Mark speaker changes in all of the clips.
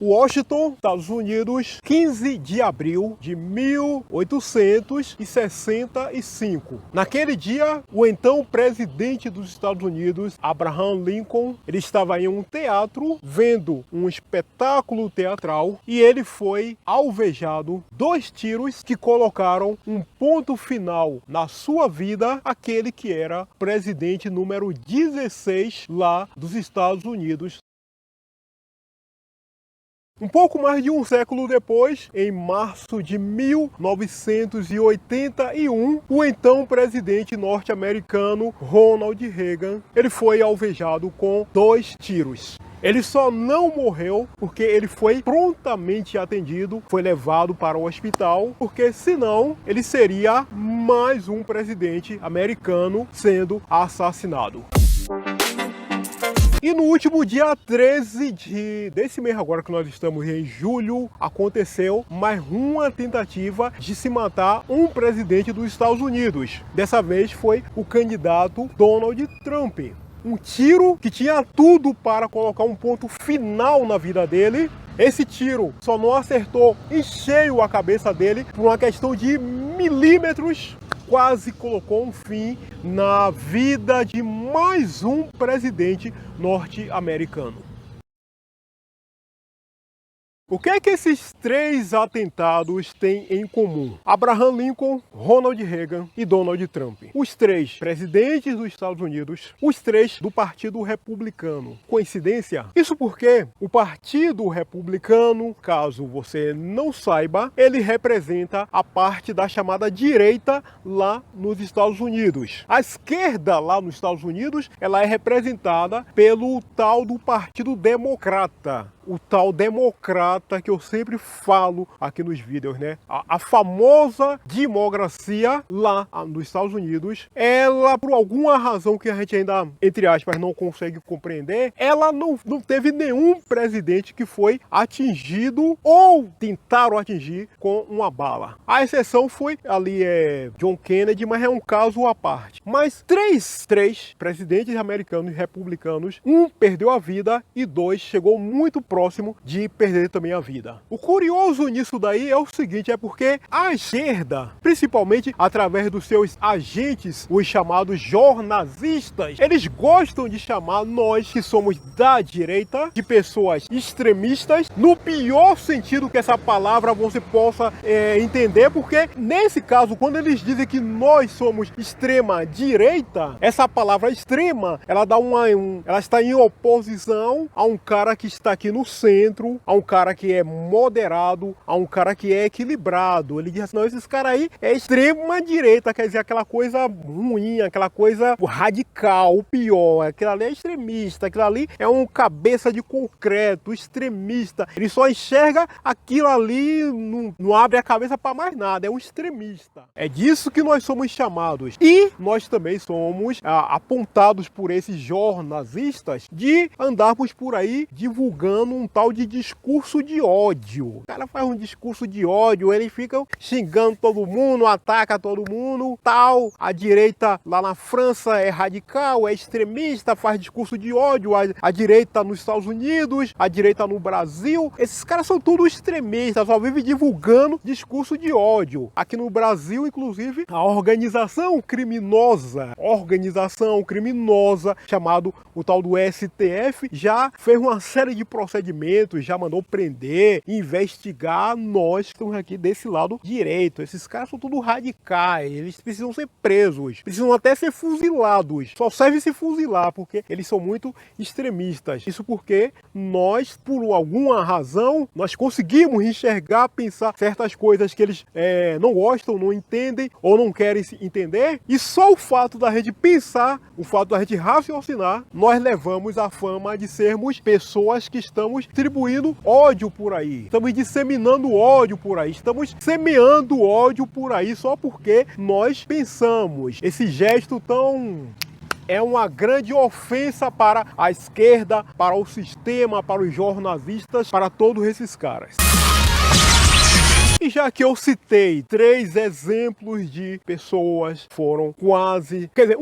Speaker 1: Washington, Estados Unidos, 15 de abril de 1865. Naquele dia, o então presidente dos Estados Unidos, Abraham Lincoln, ele estava em um teatro vendo um espetáculo teatral e ele foi alvejado 2 tiros que colocaram um ponto final na sua vida, aquele que era presidente número 16 lá dos Estados Unidos. Um pouco mais de um século depois, em março de 1981, o então presidente norte-americano Ronald Reagan, ele foi alvejado com 2 tiros. Ele só não morreu porque ele foi prontamente atendido, foi levado para o hospital, porque senão ele seria mais um presidente americano sendo assassinado. E no último dia 13 desse mês, agora que nós estamos em julho, aconteceu mais uma tentativa de se matar um presidente dos Estados Unidos. Dessa vez foi o candidato Donald Trump. Um tiro que tinha tudo para colocar um ponto final na vida dele. Esse tiro só não acertou em cheio a cabeça dele por uma questão de milímetros. Quase colocou um fim na vida de mais um presidente norte-americano. O que é que esses 3 atentados têm em comum? Abraham Lincoln, Ronald Reagan e Donald Trump. Os 3 presidentes dos Estados Unidos, os 3 do Partido Republicano. Coincidência? Isso porque o Partido Republicano, caso você não saiba, ele representa a parte da chamada direita lá nos Estados Unidos. A esquerda lá nos Estados Unidos, ela é representada pelo tal do Partido Democrata. O tal democrata que eu sempre falo aqui nos vídeos, né? A famosa democracia lá nos Estados Unidos, ela, por alguma razão que a gente ainda, entre aspas, não consegue compreender, ela não teve nenhum presidente que foi atingido ou tentaram atingir com uma bala. A exceção foi ali John Kennedy, mas é um caso à parte. Mas três presidentes americanos republicanos, um perdeu a vida e 2 chegou muito próximo de perder também a vida. O curioso nisso daí é o seguinte, é porque a esquerda, principalmente através dos seus agentes, os chamados jornalistas, eles gostam de chamar nós que somos da direita de pessoas extremistas, no pior sentido que essa palavra você possa entender, porque nesse caso, quando eles dizem que nós somos extrema direita, essa palavra extrema, ela dá ela está em oposição a um cara que está aqui no centro, a um cara que é moderado, a um cara que é equilibrado. Ele diz assim, não, esses caras aí é extrema direita, quer dizer, aquela coisa ruim, aquela coisa radical, o pior, aquilo ali é extremista, aquilo ali é um cabeça de concreto, extremista. Ele só enxerga aquilo ali, não abre a cabeça para mais nada, é um extremista. É disso que nós somos chamados. E nós também somos apontados por esses jornalistas de andarmos por aí divulgando um tal de discurso de ódio. O cara faz um discurso de ódio, ele fica xingando todo mundo, ataca todo mundo, tal. A direita lá na França é radical, é extremista, faz discurso de ódio. A direita nos Estados Unidos, a direita no Brasil. Esses caras são tudo extremistas, só vivem divulgando discurso de ódio. Aqui no Brasil, inclusive, a organização criminosa chamado o tal do STF, já fez uma série de procedimentos, já mandou prender, investigar nós que estamos aqui desse lado direito. Esses caras são tudo radicais, eles precisam ser presos, precisam até ser fuzilados. Só serve se fuzilar, porque eles são muito extremistas. Isso porque nós, por alguma razão, nós conseguimos enxergar, pensar certas coisas que eles não gostam, não entendem ou não querem se entender. E só o fato da gente pensar, o fato da gente raciocinar, nós levamos a fama de sermos pessoas que estamos distribuindo ódio por aí. Estamos disseminando ódio por aí. Estamos semeando ódio por aí só porque nós pensamos. Esse gesto é uma grande ofensa para a esquerda, para o sistema, para os jornalistas, para todos esses caras. E já que eu citei 3 exemplos de pessoas que foram quase, quer dizer,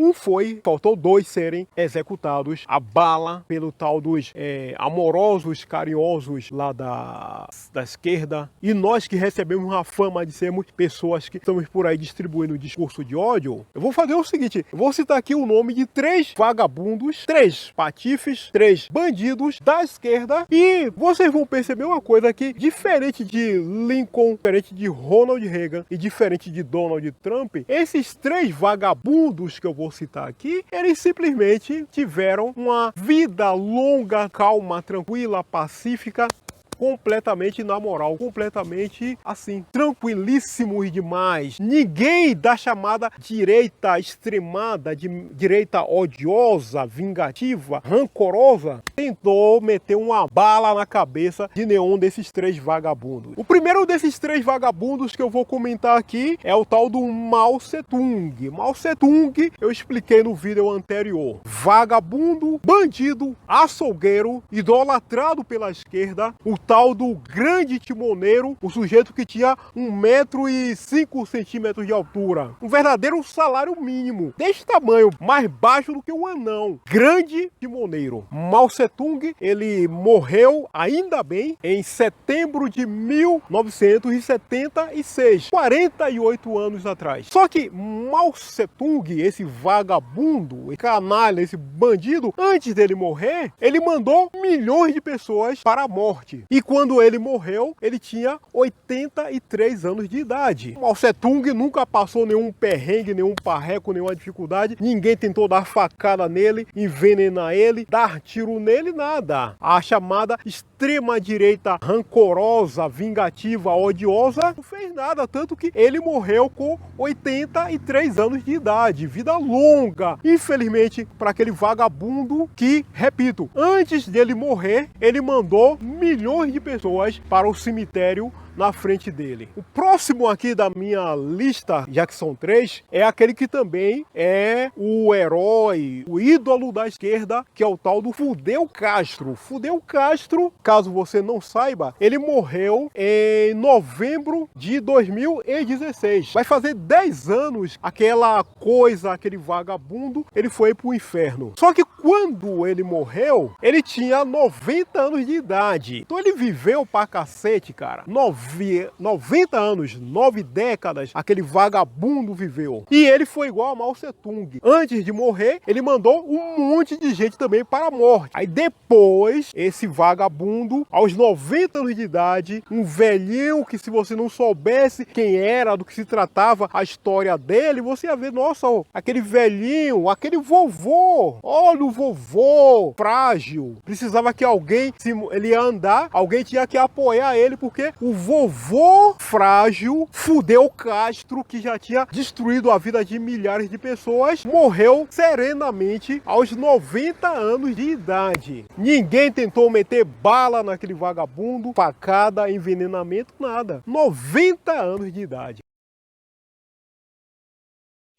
Speaker 1: faltou 2 serem executados a bala pelo tal dos amorosos, carinhosos lá da esquerda, e nós que recebemos a fama de sermos pessoas que estamos por aí distribuindo discurso de ódio, eu vou fazer o seguinte, eu vou citar aqui o nome de 3 vagabundos, 3 patifes, 3 bandidos da esquerda, e vocês vão perceber uma coisa que, diferente de Lincoln, diferente de Ronald Reagan e diferente de Donald Trump, esses 3 vagabundos que eu vou citar aqui, eles simplesmente tiveram uma vida longa, calma, tranquila, pacífica, completamente na moral, completamente assim, tranquilíssimos demais. Ninguém da chamada direita extremada, de direita odiosa, vingativa, rancorosa, tentou meter uma bala na cabeça de nenhum desses 3 vagabundos. O primeiro desses 3 vagabundos que eu vou comentar aqui é o tal do Mao Tse-tung. Mao Tse-tung, eu expliquei no vídeo anterior. Vagabundo, bandido, açougueiro, idolatrado pela esquerda, o tal do grande timoneiro, o sujeito que tinha 1,05 m de altura. Um verdadeiro salário mínimo, desse tamanho, mais baixo do que um anão. Grande timoneiro. Mao Tse-tung, ele morreu, ainda bem, em setembro de 1976, 48 anos atrás. Só que Mao Tse-tung, esse vagabundo, esse canalha, esse bandido, antes dele morrer, ele mandou milhões de pessoas para a morte. E quando ele morreu, ele tinha 83 anos de idade. Mao Tse-tung nunca passou nenhum perrengue, nenhum parreco, nenhuma dificuldade. Ninguém tentou dar facada nele, envenenar ele, dar tiro nele, nada. A chamada extrema-direita rancorosa, vingativa, odiosa, não fez nada. Tanto que ele morreu com 83 anos de idade. Vida longa. Infelizmente, para aquele vagabundo que, repito, antes dele morrer, ele mandou milhões de pessoas para o cemitério na frente dele. O próximo aqui da minha lista, já que são 3, é aquele que também é o herói, o ídolo da esquerda, que é o tal do Fidel Castro. Fidel Castro, caso você não saiba, ele morreu em novembro de 2016. Vai fazer 10 anos aquela coisa, aquele vagabundo, ele foi pro inferno. Só que quando ele morreu, ele tinha 90 anos de idade. Então ele viveu pra cacete, cara. 90 anos, 9 décadas, aquele vagabundo viveu. E ele foi igual a Mao Tse-tung. Antes de morrer, ele mandou um monte de gente também para a morte. Aí depois, esse vagabundo, aos 90 anos de idade, um velhinho que, se você não soubesse quem era, do que se tratava, a história dele, você ia ver, nossa, aquele velhinho, aquele vovô, olha o vovô, frágil. Precisava que alguém, se ele ia andar, alguém tinha que apoiar ele, porque o vovô frágil, Fidel Castro, que já tinha destruído a vida de milhares de pessoas, morreu serenamente aos 90 anos de idade. Ninguém tentou meter bala naquele vagabundo, facada, envenenamento, nada. 90 anos de idade.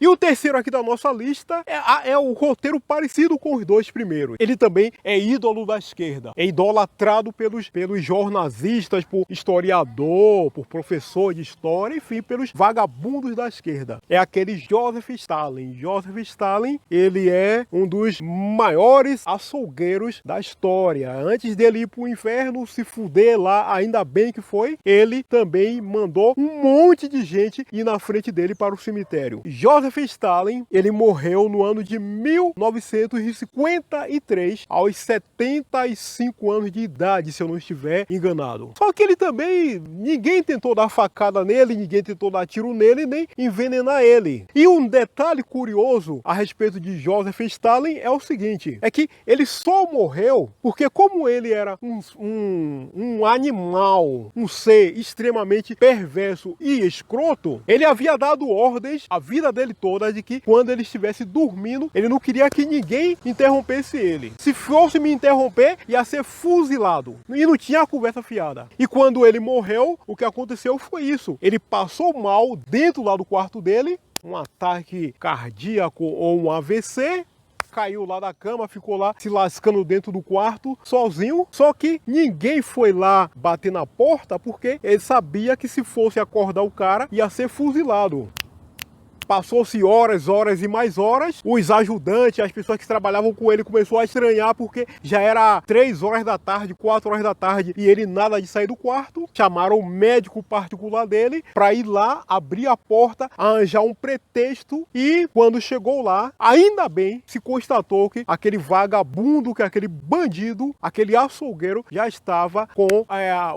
Speaker 1: E o terceiro aqui da nossa lista é o roteiro parecido com os 2 primeiros. Ele também é ídolo da esquerda. É idolatrado pelos jornalistas, por historiador, por professor de história, enfim, pelos vagabundos da esquerda. É aquele Joseph Stalin. Joseph Stalin, ele é um dos maiores açougueiros da história. Antes dele ir para o inferno, se fuder lá, ainda bem que foi, ele também mandou um monte de gente ir na frente dele para o cemitério. Joseph Stalin, ele morreu no ano de 1953, aos 75 anos de idade, se eu não estiver enganado. Só que ele também, ninguém tentou dar facada nele, ninguém tentou dar tiro nele, nem envenenar ele. E um detalhe curioso a respeito de Joseph Stalin é o seguinte, é que ele só morreu porque, como ele era um animal, um ser extremamente perverso e escroto, ele havia dado ordens a vida dele toda de que, quando ele estivesse dormindo, ele não queria que ninguém interrompesse ele. Se fosse me interromper, ia ser fuzilado. E não tinha conversa fiada. E quando ele morreu, o que aconteceu foi isso. Ele passou mal dentro lá do quarto dele, um ataque cardíaco ou um AVC, caiu lá da cama, ficou lá se lascando dentro do quarto, sozinho. Só que ninguém foi lá bater na porta, porque ele sabia que se fosse acordar o cara, ia ser fuzilado. Passou-se horas, horas e mais horas. Os ajudantes, as pessoas que trabalhavam com ele começou a estranhar porque já era 3 horas da tarde, 4 horas da tarde e ele nada de sair do quarto. Chamaram o médico particular dele para ir lá, abrir a porta, arranjar um pretexto e quando chegou lá, ainda bem, se constatou que aquele vagabundo, que aquele bandido, aquele açougueiro já estava com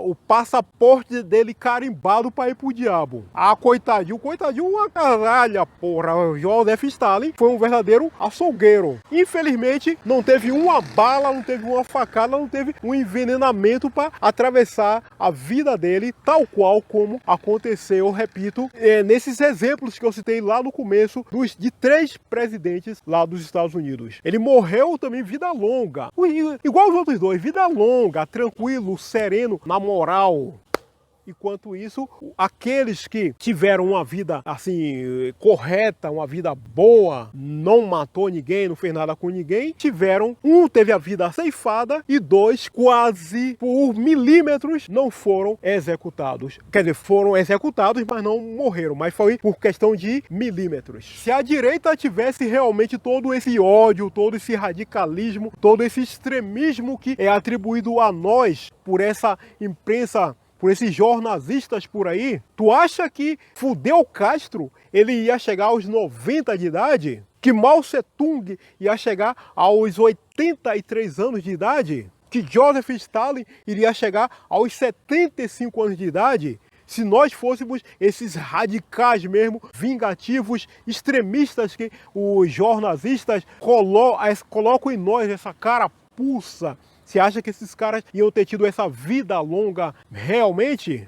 Speaker 1: o passaporte dele carimbado para ir pro diabo. Ah, coitadinho, uma caralha. Porra, o Joseph Stalin foi um verdadeiro açougueiro. Infelizmente, não teve uma bala, não teve uma facada, não teve um envenenamento para atravessar a vida dele, tal qual como aconteceu, repito, nesses exemplos que eu citei lá no começo, de 3 presidentes lá dos Estados Unidos. Ele morreu também vida longa, igual os outros 2, vida longa, tranquilo, sereno, na moral. Enquanto isso, aqueles que tiveram uma vida assim correta, uma vida boa, não matou ninguém, não fez nada com ninguém, teve a vida ceifada e 2, quase por milímetros, não foram executados. Quer dizer, foram executados, mas não morreram, mas foi por questão de milímetros. Se a direita tivesse realmente todo esse ódio, todo esse radicalismo, todo esse extremismo que é atribuído a nós por essa imprensa, por esses jornalistas por aí, tu acha que Fidel Castro ele ia chegar aos 90 de idade? Que Mao Tse-tung ia chegar aos 83 anos de idade? Que Joseph Stalin iria chegar aos 75 anos de idade? Se nós fôssemos esses radicais mesmo, vingativos, extremistas que os jornalistas colocam em nós, essa carapuça. Você acha que esses caras iam ter tido essa vida longa realmente?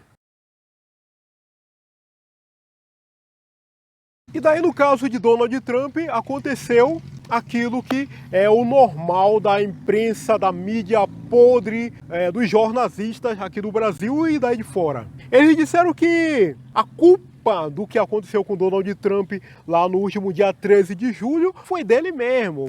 Speaker 1: E daí, no caso de Donald Trump, aconteceu aquilo que é o normal da imprensa, da mídia podre, dos jornalistas aqui do Brasil e daí de fora. Eles disseram que a culpa do que aconteceu com Donald Trump lá no último dia 13 de julho foi dele mesmo.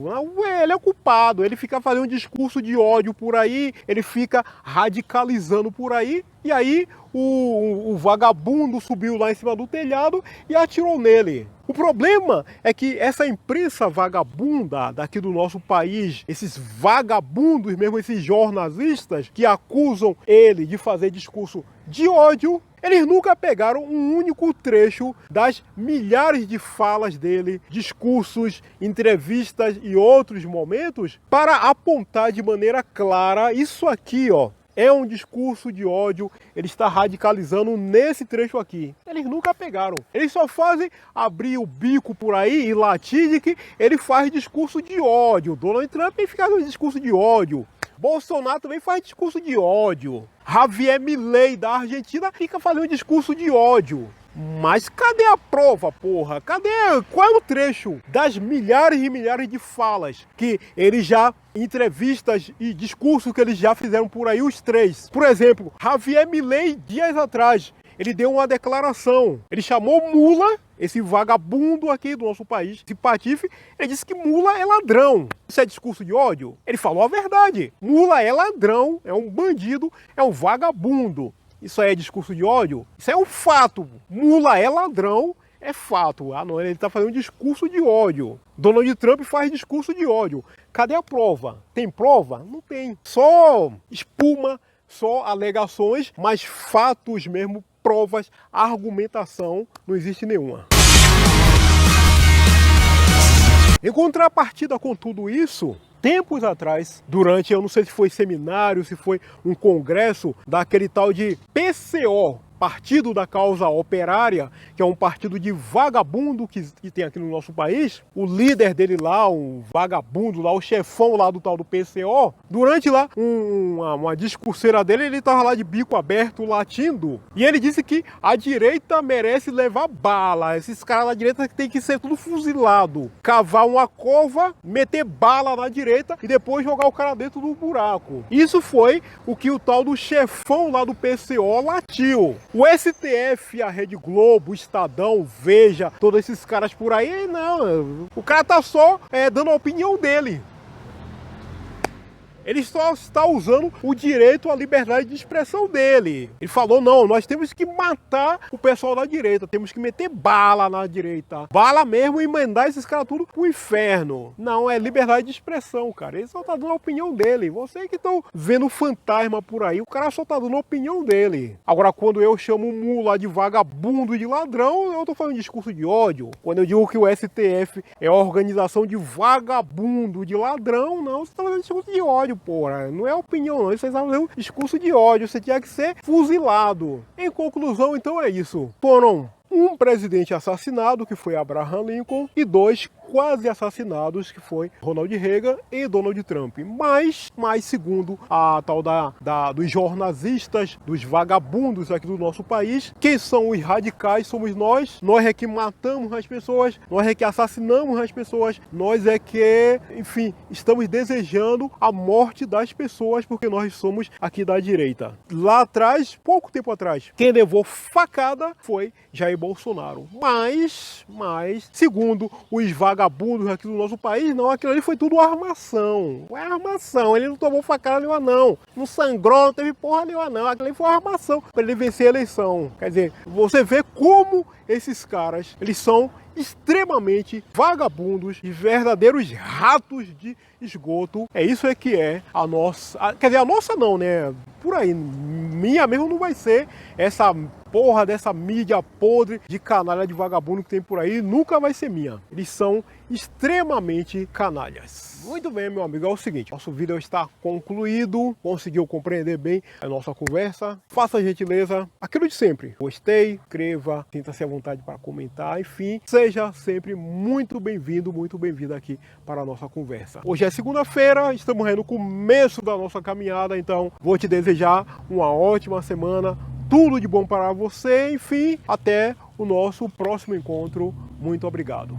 Speaker 1: Ele é o culpado, ele fica fazendo um discurso de ódio por aí, ele fica radicalizando por aí, e aí o vagabundo subiu lá em cima do telhado e atirou nele. O problema é que essa imprensa vagabunda daqui do nosso país, esses vagabundos mesmo, esses jornalistas que acusam ele de fazer discurso de ódio, eles nunca pegaram um único trecho das milhares de falas dele, discursos, entrevistas e outros momentos para apontar de maneira clara isso aqui, ó. É um discurso de ódio, ele está radicalizando nesse trecho aqui. Eles nunca pegaram. Eles só fazem abrir o bico por aí e latir de que ele faz discurso de ódio. Donald Trump fica fazendo discurso de ódio. Bolsonaro também faz discurso de ódio. Javier Milei da Argentina fica fazendo discurso de ódio. Mas cadê a prova, porra? Qual é o trecho das milhares e milhares de falas que eles já, entrevistas e discursos que eles já fizeram por aí, os 3? Por exemplo, Javier Milei, dias atrás, ele deu uma declaração. Ele chamou mula, esse vagabundo aqui do nosso país, esse patife, ele disse que mula é ladrão. Isso é discurso de ódio? Ele falou a verdade. Mula é ladrão, é um bandido, é um vagabundo. Isso aí é discurso de ódio? Isso é um fato. Mula é ladrão, é fato. Ah, não, ele está fazendo um discurso de ódio. Donald Trump faz discurso de ódio. Cadê a prova? Tem prova? Não tem. Só espuma, só alegações, mas fatos mesmo, provas, argumentação, não existe nenhuma. Em contrapartida com tudo isso, tempos atrás, durante, eu não sei se foi seminário, se foi um congresso daquele tal de PCO, Partido da Causa Operária, que é um partido de vagabundo que tem aqui no nosso país, o líder dele lá, um vagabundo lá, o chefão lá do tal do PCO, durante lá uma discurseira dele, ele estava lá de bico aberto, latindo, e ele disse que a direita merece levar bala, esses caras da direita tem que ser tudo fuzilado, cavar uma cova, meter bala na direita e depois jogar o cara dentro do buraco. Isso foi o que o tal do chefão lá do PCO latiu. O STF, a Rede Globo, o Estadão, Veja, todos esses caras por aí, não. O cara tá só dando a opinião dele. Ele só está usando o direito à liberdade de expressão dele. Ele falou, não, nós temos que matar o pessoal da direita, temos que meter bala na direita. Bala mesmo e mandar esses caras tudo pro inferno. Não, é liberdade de expressão, cara. Ele só tá dando a opinião dele. Vocês que estão vendo fantasma por aí, o cara só tá dando a opinião dele. Agora, quando eu chamo um mula de vagabundo, de ladrão, eu tô fazendo discurso de ódio. Quando eu digo que o STF é uma organização de vagabundo, de ladrão, não, você tá fazendo discurso de ódio. Porra, não é opinião não, isso é um discurso de ódio, você tinha que ser fuzilado. Em conclusão, então é isso. Foram um presidente assassinado, que foi Abraham Lincoln, e 2 quase assassinados, que foi Ronald Reagan e Donald Trump. Mas segundo a tal dos jornalistas, dos vagabundos aqui do nosso país, quem são os radicais somos nós é que matamos as pessoas, nós é que assassinamos as pessoas, nós é que, enfim, estamos desejando a morte das pessoas porque nós somos aqui da direita. Lá atrás, pouco tempo atrás, quem levou facada foi Jair Bolsonaro. Mas, segundo os vagabundos aqui do nosso país, não, aquilo ali foi tudo armação. Foi armação, ele não tomou facada nenhuma não. Não sangrou, não teve porra nenhuma não. Aquilo ali foi armação para ele vencer a eleição. Quer dizer, você vê como esses caras, eles são extremamente vagabundos e verdadeiros ratos de esgoto. É isso que é a nossa... Quer dizer, a nossa não, né? Por aí, minha mesmo não vai ser essa porra dessa mídia podre de canalha de vagabundo que tem por aí, nunca vai ser minha. Eles são extremamente canalhas. Muito bem, meu amigo, é o seguinte, nosso vídeo está concluído, conseguiu compreender bem a nossa conversa. Faça a gentileza, aquilo de sempre, gostei, inscreva, sinta-se à vontade para comentar, enfim, seja sempre muito bem-vindo, muito bem-vinda aqui para a nossa conversa. Hoje é segunda-feira, estamos aí no começo da nossa caminhada, então vou te desejar uma ótima semana, tudo de bom para você, enfim, até o nosso próximo encontro. Muito obrigado.